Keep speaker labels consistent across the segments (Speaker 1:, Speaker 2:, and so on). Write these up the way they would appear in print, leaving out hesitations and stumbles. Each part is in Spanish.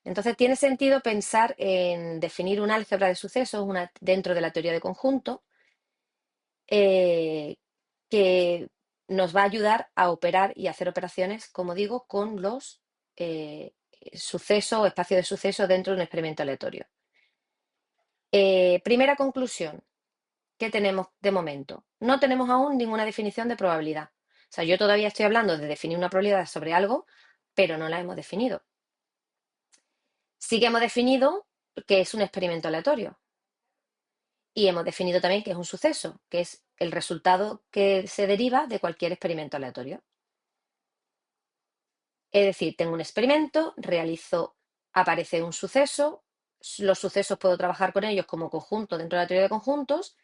Speaker 1: Entonces tiene sentido pensar en definir un álgebra de sucesos dentro de la teoría de conjunto eh, que nos va a ayudar a operar y hacer operaciones, como digo, con los sucesos o espacios de sucesos dentro de un experimento aleatorio. Primera conclusión que tenemos de momento. No tenemos aún ninguna definición de probabilidad. O sea, yo todavía estoy hablando de definir una probabilidad sobre algo, pero no la hemos definido. Sí que hemos definido que es un experimento aleatorio. Y hemos definido también que es un suceso, que es el resultado que se deriva de cualquier experimento aleatorio. Es decir, tengo un experimento, aparece un suceso, los sucesos puedo trabajar con ellos como conjunto dentro de la teoría de conjuntos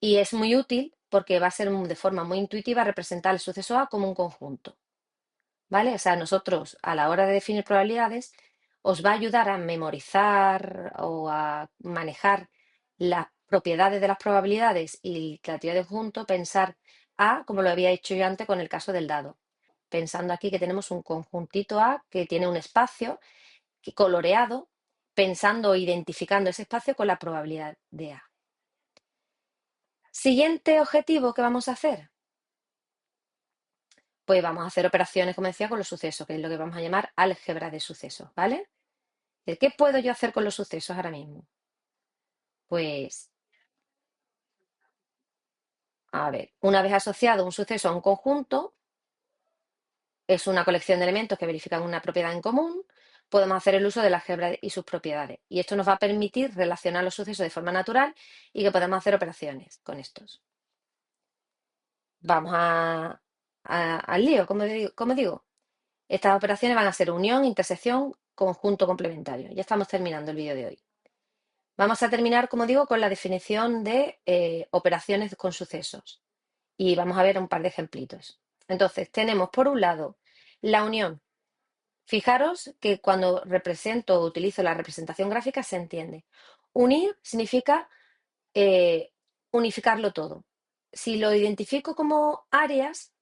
Speaker 1: y es muy útil porque va a ser de forma muy intuitiva representar el suceso A como un conjunto. ¿Vale? O sea, nosotros a la hora de definir probabilidades os va a ayudar a memorizar o a manejar las propiedades de las probabilidades y la teoría de conjunto, pensar A como lo había hecho yo antes con el caso del dado. Pensando aquí que tenemos un conjuntito A que tiene un espacio coloreado, pensando o identificando ese espacio con la probabilidad de A. Siguiente objetivo que vamos a hacer, pues vamos a hacer operaciones, como decía, con los sucesos, que es lo que vamos a llamar álgebra de sucesos, ¿vale? ¿Qué puedo yo hacer con los sucesos ahora mismo? Pues, a ver, una vez asociado un suceso a un conjunto, es una colección de elementos que verifican una propiedad en común, podemos hacer el uso de la álgebra y sus propiedades. Y esto nos va a permitir relacionar los sucesos de forma natural y que podamos hacer operaciones con estos. Vamos al lío, como digo. Estas operaciones van a ser unión, intersección, conjunto complementario. Ya estamos terminando el vídeo de hoy. Vamos a terminar, como digo, con la definición de operaciones con sucesos. Y vamos a ver un par de ejemplitos. Entonces, tenemos por un lado la unión. Fijaros que cuando represento o utilizo la representación gráfica se entiende. Unir significa eh, unificarlo todo. Si lo identifico como áreas,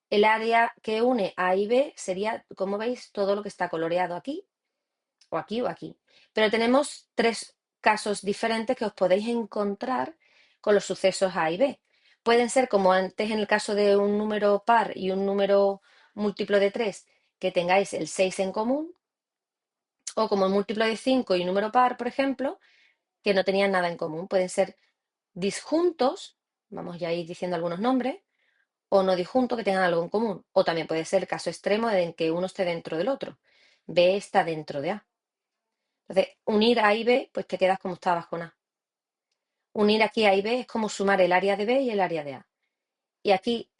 Speaker 1: el área que une A y B sería, como veis, todo lo que está coloreado aquí, o aquí, o aquí. Pero tenemos tres casos diferentes que os podéis encontrar con los sucesos A y B. Pueden ser como antes en el caso de un número par y un número múltiplo de 3 que tengáis el 6 en común, o como el múltiplo de 5 y un número par, por ejemplo, que no tenían nada en común. Pueden ser disjuntos, vamos ya a ir diciendo algunos nombres, o no disjuntos que tengan algo en común. O también puede ser el caso extremo en que uno esté dentro del otro. B está dentro de A. Entonces, unir A y B, pues te quedas como estabas con A. Unir aquí A y B es como sumar el área de B y el área de A. Y aquí,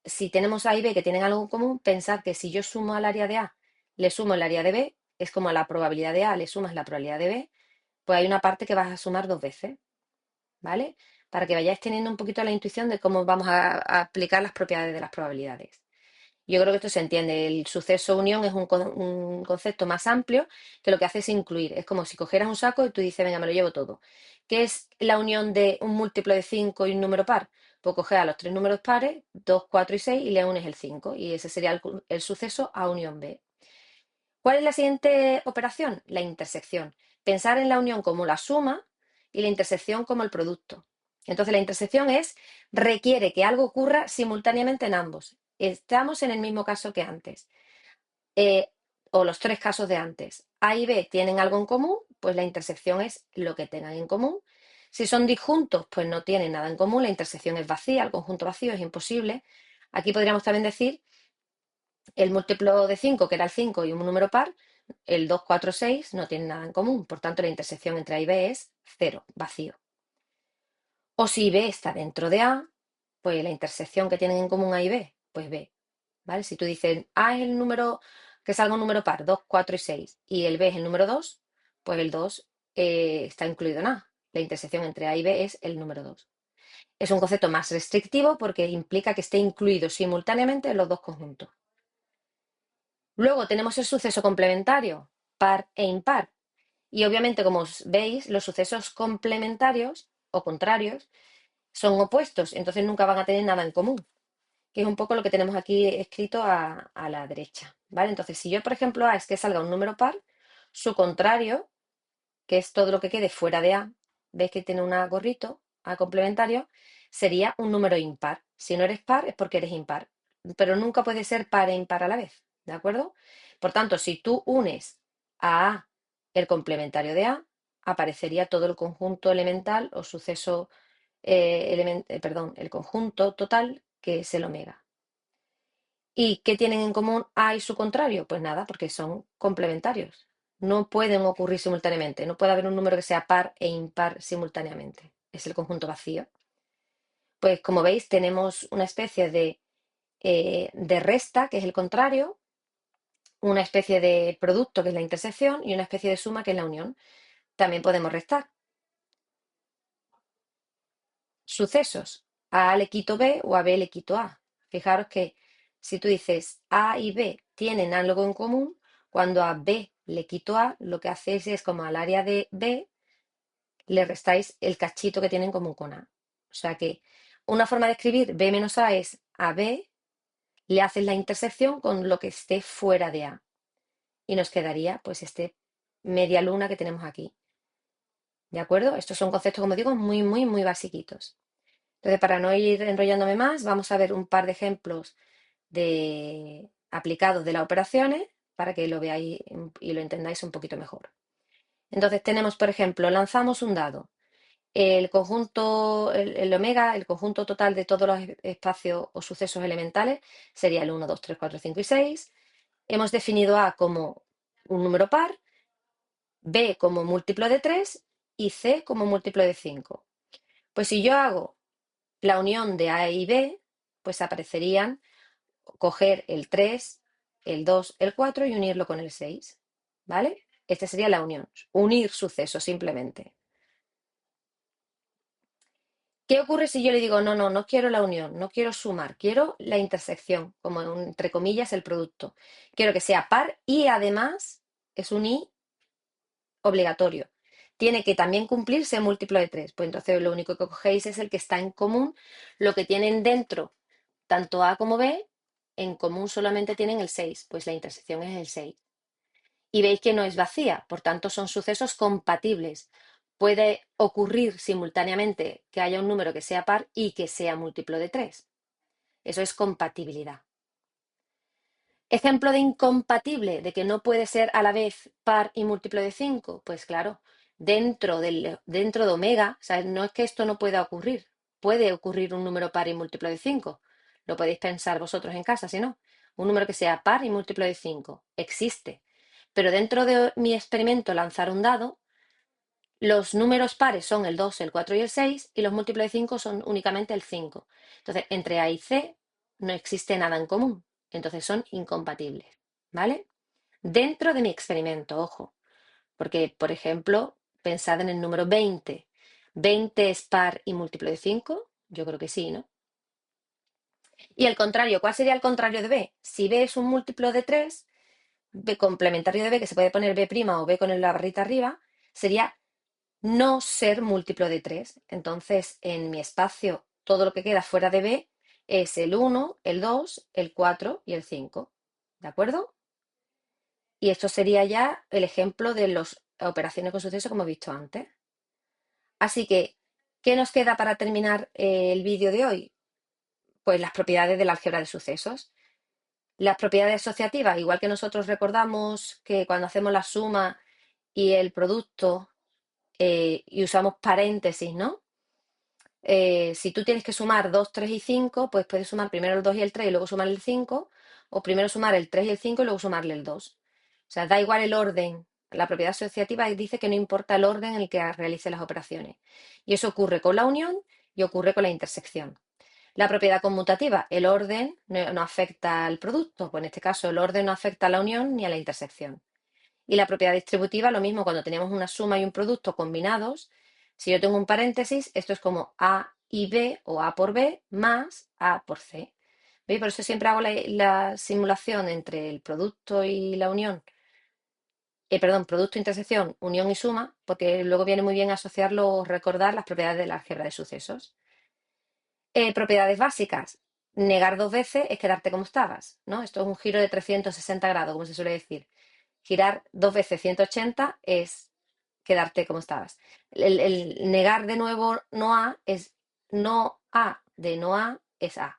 Speaker 1: si tenemos A y B que tienen algo en común, pensad que si yo sumo al área de A, le sumo el área de B, es como a la probabilidad de A le sumas la probabilidad de B, pues hay una parte que vas a sumar dos veces, ¿vale? Para que vayáis teniendo un poquito la intuición de cómo vamos a aplicar las propiedades de las probabilidades. Yo creo que esto se entiende. El suceso unión es un concepto más amplio que lo que hace es incluir. Es como si cogieras un saco y tú dices, venga, me lo llevo todo. ¿Qué es la unión de un múltiplo de 5 y un número par? Pues coger a los tres números pares, 2, 4 y 6, y le unes el 5. Y ese sería el suceso A unión B. ¿Cuál es la siguiente operación? La intersección. Pensar en la unión como la suma y la intersección como el producto. Entonces la intersección requiere que algo ocurra simultáneamente en ambos. Estamos en el mismo caso que antes, eh, o los tres casos de antes. A y B tienen algo en común, pues la intersección es lo que tengan en común. Si son disjuntos, pues no tienen nada en común, la intersección es vacía, el conjunto vacío es imposible. Aquí podríamos también decir el múltiplo de 5, que era el 5 y un número par, el 2, 4, 6 no tienen nada en común. Por tanto, la intersección entre A y B es cero, vacío. O si B está dentro de A, pues la intersección que tienen en común A y B, pues B. ¿Vale? Si tú dices A es el número que salga un número par, 2, 4 y 6, y el B es el número 2, pues el 2 está incluido en A. La intersección entre A y B es el número 2. Es un concepto más restrictivo porque implica que esté incluido simultáneamente en los dos conjuntos. Luego tenemos el suceso complementario, par e impar. Y obviamente, como veis, los sucesos complementarios o contrarios son opuestos, entonces nunca van a tener nada en común, que es un poco lo que tenemos aquí escrito a la derecha, ¿vale? Entonces, si yo, por ejemplo, A es que salga un número par, Su contrario, que es todo lo que quede fuera de A, ves que tiene un A gorrito, A complementario, sería un número impar. Si no eres par es porque eres impar, pero nunca puede ser par e impar a la vez, ¿de acuerdo? Por tanto, si tú unes a A el complementario de A, aparecería todo el conjunto elemental o suceso, perdón, el conjunto total que es el omega. ¿Y qué tienen en común A y su contrario? Pues nada, porque son complementarios. No pueden ocurrir simultáneamente. No puede haber un número que sea par e impar simultáneamente. Es el conjunto vacío. Pues como veis, tenemos una especie de resta, que es el contrario, una especie de producto, que es la intersección, y una especie de suma, que es la unión. También podemos restar. Sucesos. A le quito B o a B le quito A. Fijaros que si tú dices A y B tienen algo en común, cuando a B le quito A, lo que hacéis es como al área de B le restáis el cachito que tienen en común con A. O sea que una forma de escribir B menos A es a B le haces la intersección con lo que esté fuera de A. Y nos quedaría pues este media luna que tenemos aquí. ¿De acuerdo? Estos son conceptos, como digo, muy, muy, muy basiquitos. Entonces, para no ir enrollándome más, vamos a ver un par de ejemplos de aplicados de las operaciones para que lo veáis y lo entendáis un poquito mejor. Entonces tenemos, por ejemplo, lanzamos un dado. El conjunto, el omega, el conjunto total de todos los espacios o sucesos elementales sería el 1, 2, 3, 4, 5 y 6. Hemos definido A como un número par, B como múltiplo de 3 y C como múltiplo de 5. Pues si yo hago la unión de A y B, pues aparecerían coger el 3, el 2, el 4 y unirlo con el 6. ¿Vale? Esta sería la unión. Unir sucesos simplemente. ¿Qué ocurre si yo le digo, no, no, no quiero la unión, no quiero sumar, quiero la intersección, como entre comillas el producto? Quiero que sea par y además es un i obligatorio. Tiene que también cumplirse múltiplo de 3. Pues entonces lo único que cogéis es el que está en común, lo que tienen dentro, tanto A como B, en común solamente tienen el 6, pues la intersección es el 6. Y veis que no es vacía, por tanto son sucesos compatibles. Puede ocurrir simultáneamente que haya un número que sea par y que sea múltiplo de 3. Eso es compatibilidad. Ejemplo de incompatible, de que no puede ser a la vez par y múltiplo de 5. Pues claro, dentro de omega, ¿sabes? No es que esto no pueda ocurrir. Puede ocurrir un número par y múltiplo de 5. Lo podéis pensar vosotros en casa, si no. Un número que sea par y múltiplo de 5. Existe. Pero dentro de mi experimento lanzar un dado, los números pares son el 2, el 4 y el 6 y los múltiplos de 5 son únicamente el 5. Entonces, entre A y C no existe nada en común. Entonces son incompatibles. ¿Vale? Dentro de mi experimento, ojo. Porque, por ejemplo, pensad en el número 20. ¿20 es par y múltiplo de 5? Yo creo que sí, ¿no? Y el contrario, ¿cuál sería el contrario de B? Si B es un múltiplo de 3, B complementario de B, que se puede poner B' o B con la barrita arriba, sería no ser múltiplo de 3. Entonces, en mi espacio, todo lo que queda fuera de B es el 1, el 2, el 4 y el 5. ¿De acuerdo? Y esto sería ya el ejemplo de las operaciones con suceso como he visto antes. Así que, ¿qué nos queda para terminar el vídeo de hoy? Pues las propiedades del álgebra de sucesos. Las propiedades asociativas, igual que nosotros recordamos que cuando hacemos la suma y el producto y usamos paréntesis, ¿no? Si tú tienes que sumar 2, 3 y 5, pues puedes sumar primero el 2 y el 3 y luego sumar el 5, o primero sumar el 3 y el 5 y luego sumarle el 2. O sea, da igual el orden. La propiedad asociativa dice que no importa el orden en el que realice las operaciones. Y eso ocurre con la unión y ocurre con la intersección. La propiedad conmutativa, el orden no afecta al producto, pues en este caso el orden no afecta a la unión ni a la intersección. Y la propiedad distributiva, lo mismo cuando tenemos una suma y un producto combinados. Si yo tengo un paréntesis, esto es como A y B o A por B más A por C. ¿Veis? Por eso siempre hago la simulación entre el producto y la unión. Perdón, producto, intersección, unión y suma, porque luego viene muy bien asociarlo o recordar las propiedades del álgebra de sucesos. Propiedades básicas. Negar dos veces es quedarte como estabas, ¿no? Esto es un giro de 360 grados, como se suele decir. Girar 2 veces 180 es quedarte como estabas. El negar de nuevo no A es no A de no A es A.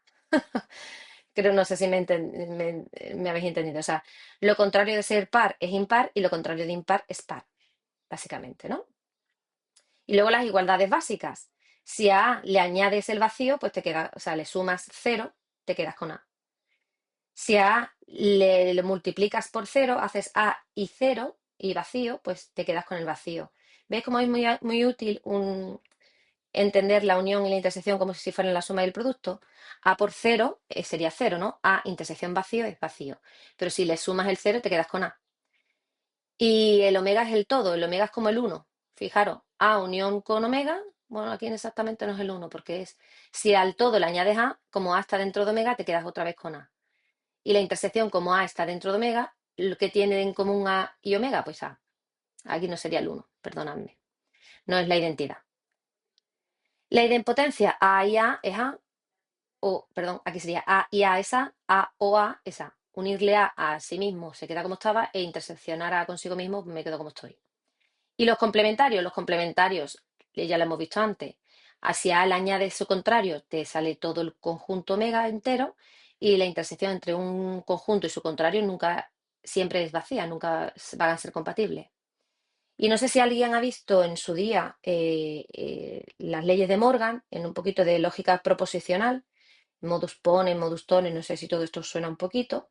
Speaker 1: Creo, no sé si me habéis entendido. O sea, lo contrario de ser par es impar y lo contrario de impar es par, básicamente, ¿no? Y luego las igualdades básicas. Si a A le añades el vacío, pues te queda, o sea, le sumas cero, te quedas con A. Si a A le multiplicas por cero, haces A y cero y vacío, pues te quedas con el vacío. ¿Ves cómo es muy útil entender la unión y la intersección como si fueran la suma y el producto? A por cero sería cero, ¿no? A intersección vacío es vacío. Pero si le sumas el cero, te quedas con A. Y el omega es el todo, el omega es como el uno. Fijaros, A unión con omega, bueno, aquí exactamente no es el uno, porque es, si al todo le añades A, como A está dentro de omega, te quedas otra vez con A. Y la intersección, como A está dentro de omega, lo que tienen en común A y omega, pues A. Aquí no sería el uno, perdonadme. No es la identidad. La idempotencia A y A es A, o, perdón, aquí sería A y A es A o A es A. Unirle a sí mismo se queda como estaba e interseccionar A consigo mismo me quedo como estoy. Y los complementarios, ya lo hemos visto antes. Si A le añades su contrario, te sale todo el conjunto omega entero y la intersección entre un conjunto y su contrario nunca, siempre es vacía, nunca van a ser compatibles. Y no sé si alguien ha visto en su día las leyes de Morgan, en un poquito de lógica proposicional, modus ponens, modus tollens, no sé si todo esto suena un poquito,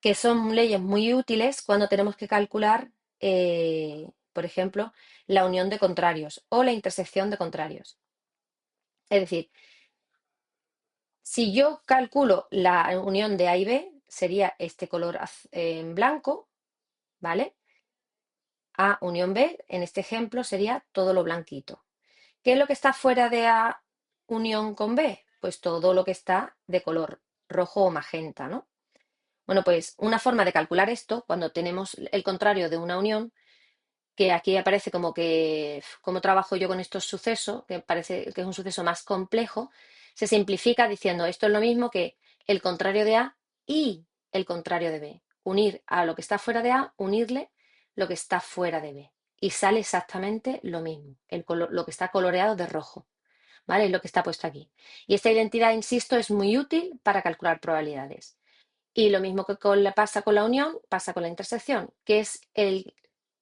Speaker 1: que son leyes muy útiles cuando tenemos que calcular, por ejemplo, la unión de contrarios o la intersección de contrarios. Es decir, si yo calculo la unión de A y B, sería este color en blanco, ¿vale? A unión B, en este ejemplo, sería todo lo blanquito. ¿Qué es lo que está fuera de A unión con B? Pues todo lo que está de color rojo o magenta, ¿no? Bueno, pues una forma de calcular esto, cuando tenemos el contrario de una unión, que aquí aparece como que, cómo trabajo yo con estos sucesos, que parece que es un suceso más complejo, se simplifica diciendo esto es lo mismo que el contrario de A y el contrario de B. Unir a lo que está fuera de A, unirle lo que está fuera de B. Y sale exactamente lo mismo, lo que está coloreado de rojo, ¿vale? Es lo que está puesto aquí. Y esta identidad, insisto, es muy útil para calcular probabilidades. Y lo mismo que pasa con la unión, pasa con la intersección, que es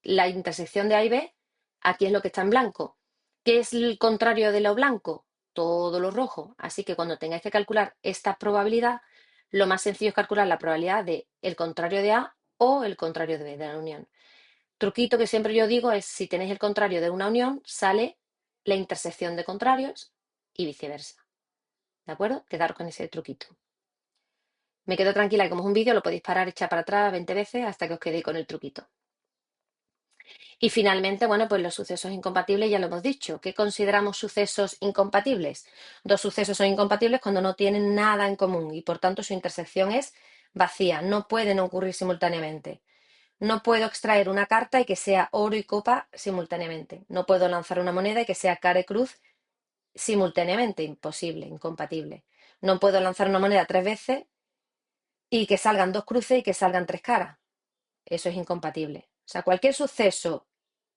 Speaker 1: la intersección de A y B, aquí es lo que está en blanco. ¿Qué es el contrario de lo blanco? Todo lo rojo. Así que cuando tengáis que calcular esta probabilidad, lo más sencillo es calcular la probabilidad de el contrario de A o el contrario de B, de la unión. Truquito que siempre yo digo es, si tenéis el contrario de una unión, sale la intersección de contrarios y viceversa. ¿De acuerdo? Quedaros con ese truquito. Me quedo tranquila que como es un vídeo lo podéis parar, echar para atrás 20 veces hasta que os quedéis con el truquito. Y finalmente, bueno, pues los sucesos incompatibles ya lo hemos dicho. ¿Qué consideramos sucesos incompatibles? Dos sucesos son incompatibles cuando no tienen nada en común y por tanto su intersección es vacía, no pueden ocurrir simultáneamente. No puedo extraer una carta y que sea oro y copa simultáneamente. No puedo lanzar una moneda y que sea cara y cruz simultáneamente. Imposible, incompatible. No puedo lanzar una moneda 3 veces y que salgan dos cruces y que salgan tres caras. Eso es incompatible. O sea, cualquier suceso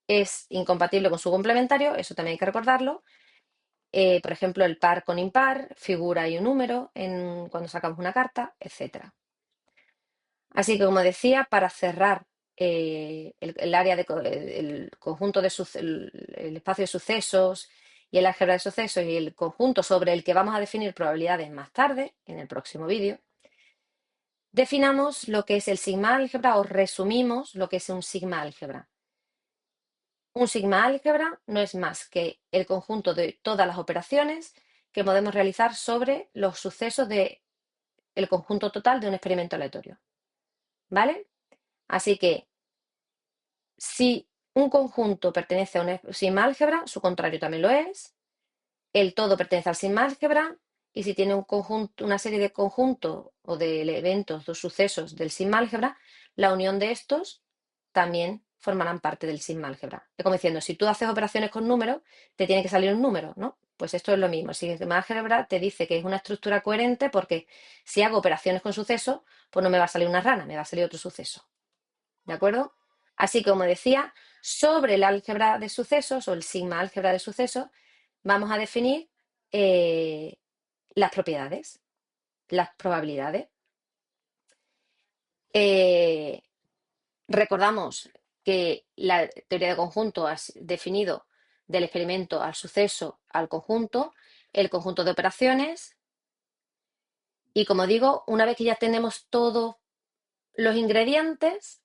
Speaker 1: es incompatible con su complementario, eso también hay que recordarlo. Por ejemplo, el par con impar, figura y un número cuando sacamos una carta, etcétera. Así que, como decía, para cerrar el área el conjunto el espacio de sucesos y el álgebra de sucesos y el conjunto sobre el que vamos a definir probabilidades más tarde, en el próximo vídeo, definamos lo que es el sigma álgebra o resumimos lo que es un sigma álgebra. Un sigma álgebra no es más que el conjunto de todas las operaciones que podemos realizar sobre los sucesos del conjunto total de un experimento aleatorio. ¿Vale? Así que si un conjunto pertenece a un sigma álgebra, su contrario también lo es. El todo pertenece al sigma álgebra. Y si tiene un conjunto, una serie de conjuntos o de eventos o sucesos del sigma álgebra, la unión de estos también formarán parte del sigma álgebra. Es como diciendo, si tú haces operaciones con números, te tiene que salir un número, ¿no? Pues esto es lo mismo. El sigma álgebra te dice que es una estructura coherente porque si hago operaciones con sucesos, pues no me va a salir una rana, me va a salir otro suceso. ¿de acuerdo? Así que, como decía, sobre el álgebra de sucesos o el sigma álgebra de sucesos, vamos a definir eh, las propiedades, las probabilidades. Eh, Recordamos que la teoría de conjunto ha definido del experimento al suceso al conjunto, el conjunto de operaciones. Y como digo, una vez que ya tenemos todos los ingredientes,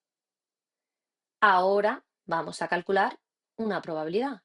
Speaker 1: ahora vamos a calcular una probabilidad.